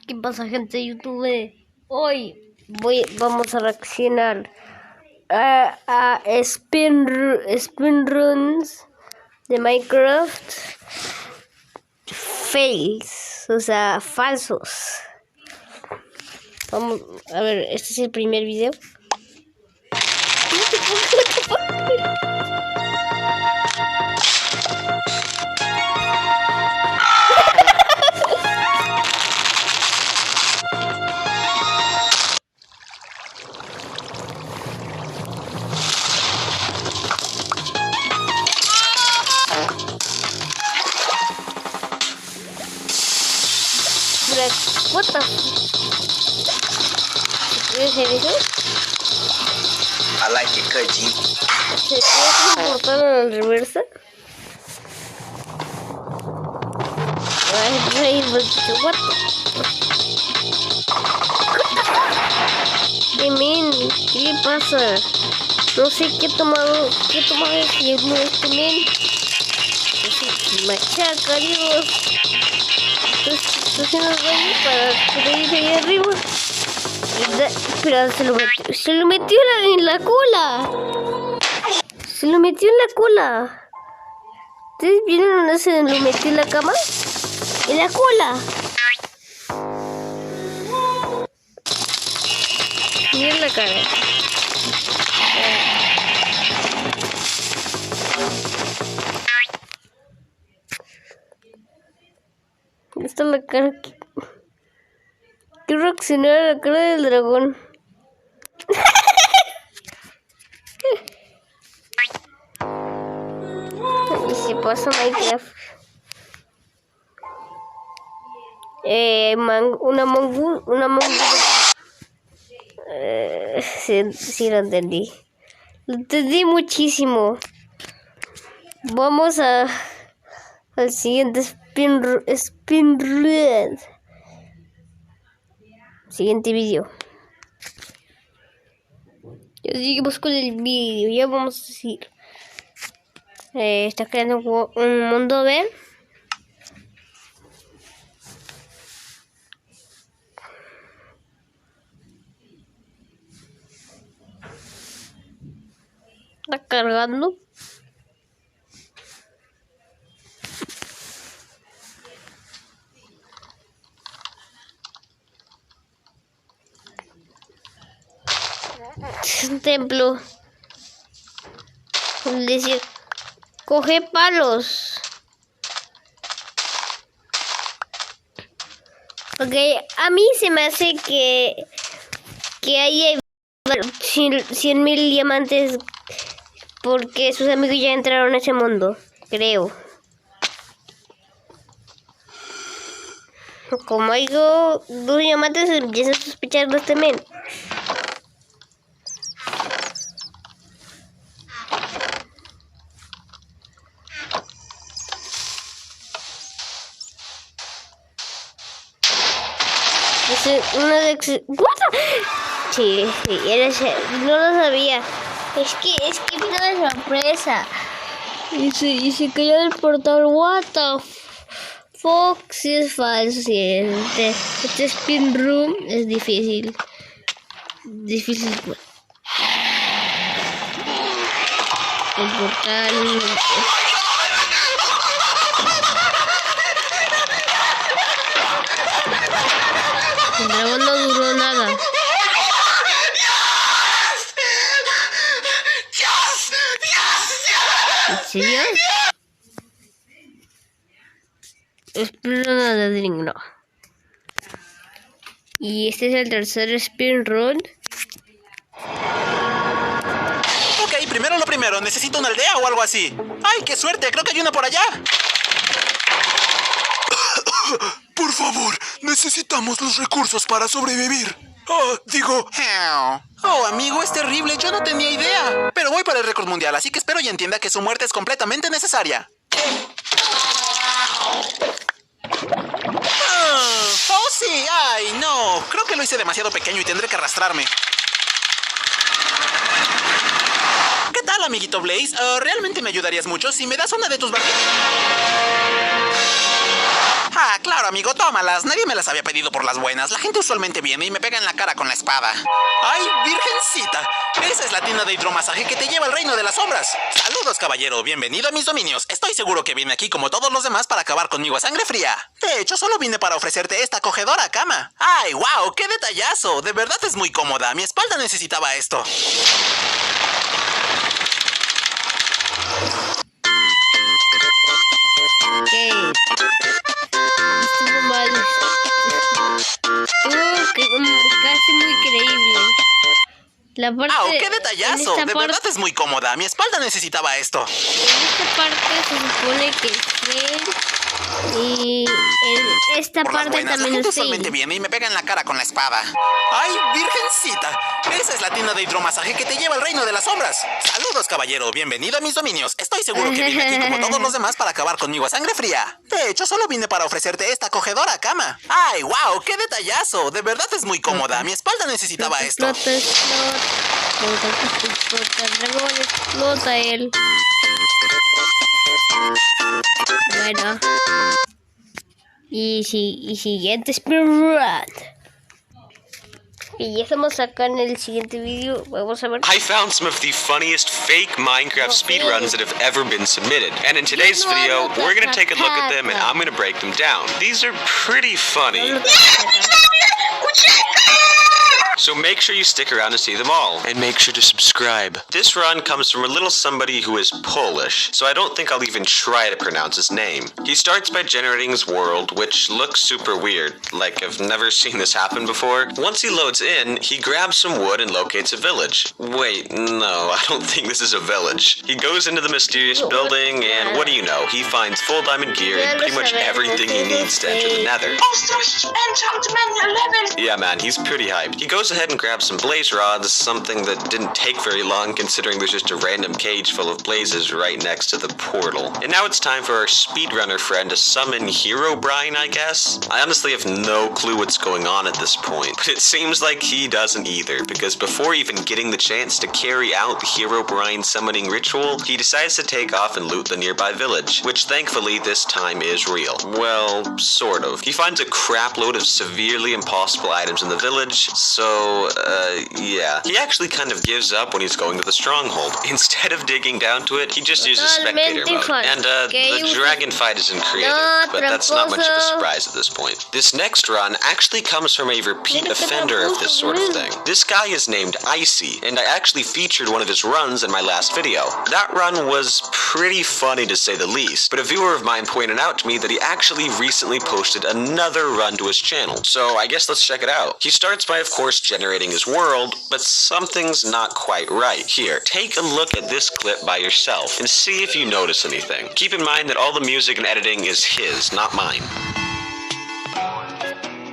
¿Qué pasa, gente de YouTube? Hoy vamos a reaccionar a spinruns de Minecraft fails, o sea, falsos. Vamos a ver, este es el primer video. What the ¿Puede ser eso? I like it, Kaji. ¿Se puede comportar en la reversa? What the men, ¿qué le pasa? No sé qué ha tomado este men. Machaca, Dios. Está haciendo daño para subir ahí arriba. Pero se lo metió en la cola. Se lo metió en la cola. ¿Ustedes vieron dónde se lo metió en la cama? En la cola. Miren la cara. Esta es la cara. Quiero reaccionar a la cara del dragón. Y se pasa Minecraft. Una mongoose. Sí lo entendí. Lo entendí muchísimo. Vamos al siguiente spinrun. Siguiente video. Ya seguimos con el video. Ya vamos a decir. Está creando un mundo, ¿ven? Está cargando. Es un templo. Decir, coge palos. Ok, a mí se me hace que hay 100,000 diamantes porque sus amigos ya entraron a ese mundo, creo. Como hay 2 diamantes, empieza a sospechar de este men. Sí, no lo sabía. Es que vino de sorpresa. Y se cayó del portal. What the fuck, si es falso. Si este spin room es difícil. Pues. El portal. El dragón no duró nada. ¿En serio? Espero nada de ninguno. Y este es el tercer spinrun. Ok, primero lo primero. Necesito una aldea o algo así. ¡Ay, qué suerte! Creo que hay una por allá. Por favor, necesitamos los recursos para sobrevivir. Oh, amigo, es terrible. Yo no tenía idea. Pero voy para el récord mundial, así que espero y entienda que su muerte es completamente necesaria. Oh, sí. Ay, no. Creo que lo hice demasiado pequeño y tendré que arrastrarme. ¿Qué tal, amiguito Blaze? ¿Realmente me ayudarías mucho si me das una de tus barritas? Ah, claro, amigo, tómalas. Nadie me las había pedido por las buenas. La gente usualmente viene y me pega en la cara con la espada. ¡Ay, virgencita! Esa es la tienda de hidromasaje que te lleva al reino de las sombras. Saludos, caballero. Bienvenido a mis dominios. Estoy seguro que viene aquí como todos los demás para acabar conmigo a sangre fría. De hecho, solo vine para ofrecerte esta acogedora cama. ¡Ay, wow! ¡Qué detallazo! De verdad es muy cómoda. Mi espalda necesitaba esto. Ok. Estuvo mal. Casi muy creíble. La parte, ¡Wow! ¡Qué detallazo! De verdad es muy cómoda. Mi espalda necesitaba esto. En esta parte se supone que es Fred. Y en esta Por las parte buenas, también la gente es usualmente Tail. viene y me pega en la cara con la espada. ¡Ay, virgencita! Esa es la tienda de hidromasaje que te lleva al reino de las sombras. Saludos, caballero. Bienvenido a mis dominios. Estoy seguro que viene aquí como todos los demás para acabar conmigo a sangre fría. De hecho, solo vine para ofrecerte esta acogedora cama. ¡Ay, wow! ¡Qué detallazo! De verdad es muy cómoda. Mi espalda necesitaba esto. Explota él. Bueno. Y siguiente speedrun. Y ya estamos acá en el siguiente vídeo. Vamos a ver. I found some of the funniest fake Minecraft speedruns that have ever been submitted. And in today's video, we're going to take a look at them and I'm going to break them down. These are pretty funny. So make sure you stick around to see them all. And make sure to subscribe. This run comes from a little somebody who is Polish, so I don't think I'll even try to pronounce his name. He starts by generating his world, which looks super weird. Like, I've never seen this happen before. Once he loads in, he grabs some wood and locates a village. Wait, no, I don't think this is a village. He goes into the mysterious building, and what do you know? He finds full diamond gear and pretty much everything he needs to enter the nether. Yeah, man, he's pretty hyped. He goes ahead and grabs some blaze rods, something that didn't take very long considering there's just a random cage full of blazes right next to the portal. And now it's time for our speedrunner friend to summon Herobrine, I guess? I honestly have no clue what's going on at this point, but it seems like he doesn't either, because before even getting the chance to carry out the Herobrine summoning ritual, he decides to take off and loot the nearby village, which thankfully this time is real. Well, sort of. He finds a crap load of severely impossible items in the village, so yeah. He actually kind of gives up when he's going to the stronghold. Instead of digging down to it, he just uses spectator mode. And the dragon fight isn't creative, but that's not much of a surprise at this point. This next run actually comes from a repeat offender of this sort of thing. This guy is named Icy, and I actually featured one of his runs in my last video. That run was pretty funny to say the least, but a viewer of mine pointed out to me that he actually recently posted another run to his channel. So I guess let's check it out. He starts by, of course, generating his world, but something's not quite right. Here, take a look at this clip by yourself and see if you notice anything. Keep in mind that all the music and editing is his, not mine.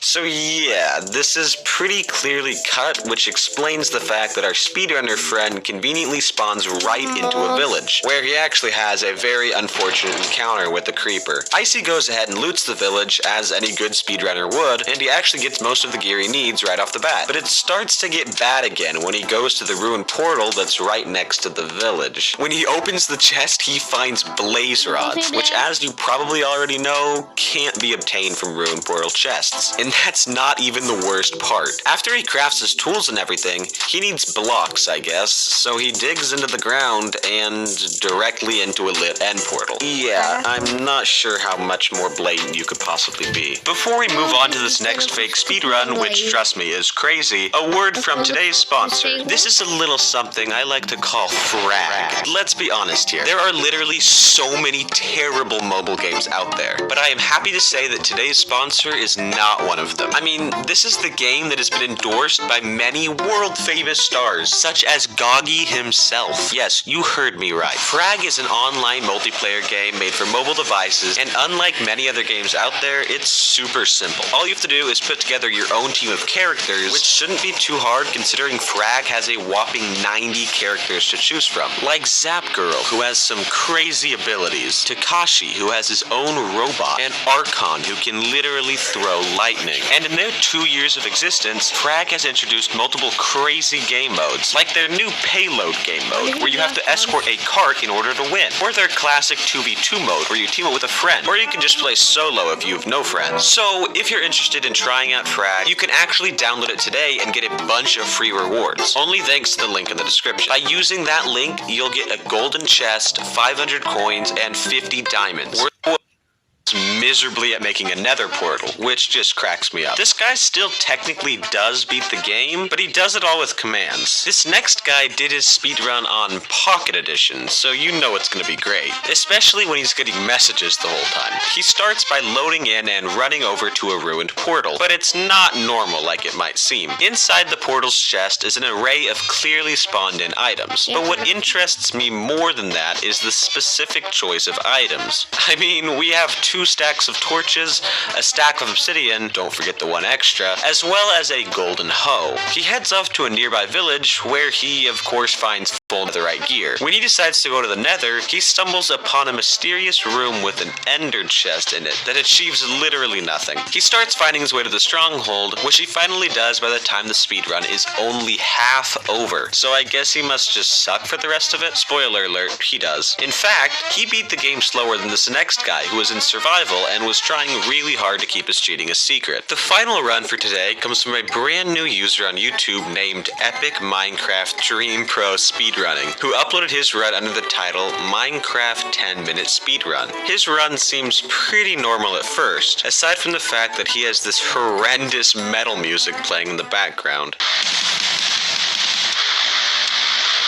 So yeah, this is pretty clearly cut, which explains the fact that our speedrunner friend conveniently spawns right into a village, where he actually has a very unfortunate encounter with the creeper. Icy goes ahead and loots the village, as any good speedrunner would, and he actually gets most of the gear he needs right off the bat. But it starts to get bad again when he goes to the ruined portal that's right next to the village. When he opens the chest, he finds blaze rods, which, as you probably already know, can't be obtained from ruined portal chests. And that's not even the worst part. After he crafts his tools and everything, he needs blocks, I guess, so he digs into the ground and directly into a lit end portal. Yeah, I'm not sure how much more blatant you could possibly be. Before we move on to this next fake speedrun, which, trust me, is crazy, a word from today's sponsor. This is a little something I like to call frag. Let's be honest here. There are literally so many terrible mobile games out there, but I am happy to say that today's sponsor is not one of them. I mean, this is the game that has been endorsed by many world-famous stars, such as Goggy himself. Yes, you heard me right. Frag is an online multiplayer game made for mobile devices, and unlike many other games out there, it's super simple. All you have to do is put together your own team of characters, which shouldn't be too hard considering Frag has a whopping 90 characters to choose from. Like Zap Girl, who has some crazy abilities, Takashi, who has his own robot, and Archon, who can literally throw lightning. speedrunning. And in their 2 years of existence, Frag has introduced multiple crazy game modes, like their new payload game mode, where you have to escort a cart in order to win, or their classic 2v2 mode, where you team up with a friend, or you can just play solo if you have no friends. So, if you're interested in trying out Frag, you can actually download it today and get a bunch of free rewards, only thanks to the link in the description. By using that link, you'll get a golden chest, 500 coins, and 50 diamonds. Miserably at making a nether portal, which just cracks me up. This guy still technically does beat the game, but he does it all with commands. This next guy did his speedrun on Pocket Edition, so you know it's gonna be great, especially when he's getting messages the whole time. He starts by loading in and running over to a ruined portal, but it's not normal like it might seem. Inside the portal's chest is an array of clearly spawned in items, but what interests me more than that is the specific choice of items. I mean, we have 2 stacks of torches, a stack of obsidian, don't forget the 1 extra, as well as a golden hoe. He heads off to a nearby village where he, of course, finds full netherite gear. When he decides to go to the nether, he stumbles upon a mysterious room with an ender chest in it that achieves literally nothing. He starts finding his way to the stronghold, which he finally does by the time the speedrun is only half over. So I guess he must just suck for the rest of it? Spoiler alert, he does. In fact, he beat the game slower than this next guy who was in survival and was trying really hard to keep his cheating a secret. The final run for today comes from a brand new user on YouTube named Epic Minecraft Dream Pro Speedrunning, who uploaded his run under the title Minecraft 10-Minute Speedrun. His run seems pretty normal at first, aside from the fact that he has this horrendous metal music playing in the background.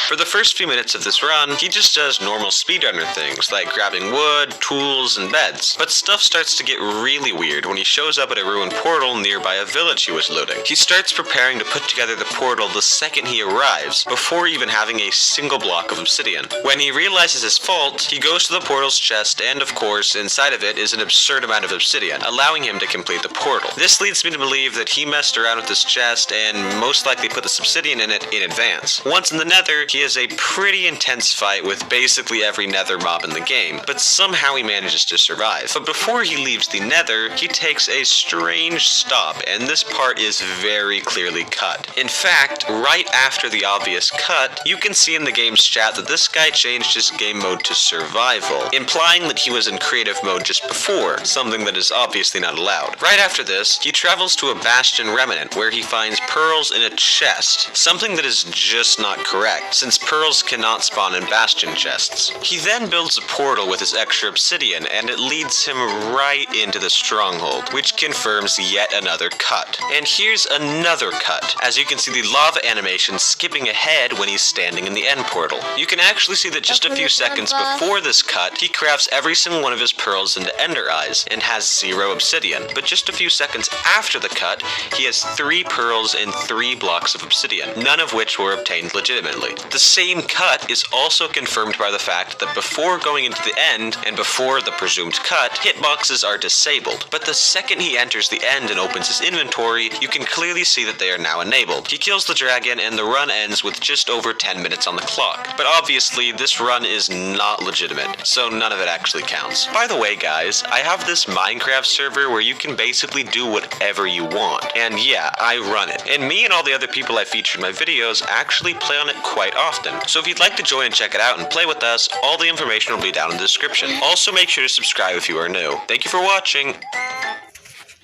For the first few minutes of this run, he just does normal speedrunner things, like grabbing wood, tools, and beds. But stuff starts to get really weird when he shows up at a ruined portal nearby a village he was looting. He starts preparing to put together the portal the second he arrives, before even having a single block of obsidian. When he realizes his fault, he goes to the portal's chest, and of course, inside of it is an absurd amount of obsidian, allowing him to complete the portal. This leads me to believe that he messed around with this chest and most likely put this obsidian in it in advance. Once in the nether, he has a pretty intense fight with basically every nether mob in the game, but somehow he manages to survive. But before he leaves the nether, he takes a strange stop, and this part is very clearly cut. In fact, right after the obvious cut, you can see in the game's chat that this guy changed his game mode to survival, implying that he was in creative mode just before, something that is obviously not allowed. Right after this, he travels to a bastion remnant where he finds pearls in a chest, something that is just not correct, since pearls cannot spawn in bastion chests. He then builds a portal with his extra obsidian, and it leads him right into the stronghold, which confirms yet another cut. And here's another cut, as you can see the lava animation skipping ahead when he's standing in the end portal. You can actually see that just a few seconds before this cut, he crafts every single one of his pearls into ender eyes, and has 0 obsidian. But just a few seconds after the cut, he has 3 pearls and 3 blocks of obsidian, none of which were obtained legitimately. The same cut is also confirmed by the fact that before going into the end, and before the presumed cut, hitboxes are disabled. But the second he enters the end and opens his inventory, you can clearly see that they are now enabled. He kills the dragon, and the run ends with just over 10 minutes on the clock. But obviously, this run is not legitimate, so none of it actually counts. By the way, guys, I have this Minecraft server where you can basically do whatever you want. And yeah, I run it. And me and all the other people I feature in my videos actually play on it quite often. So if you'd like to join and check it out and play with us, all the information will be down in the description. Also, make sure to subscribe if you are new. Thank you for watching.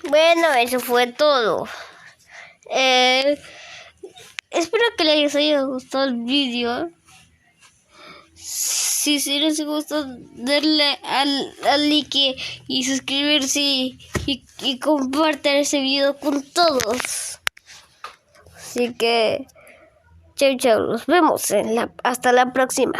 Bueno, eso fue todo. Espero que les haya gustado el vídeo. Si les gustó, darle al like y suscribirse y compartir ese video con todos. Así que chau chau, nos vemos hasta la próxima.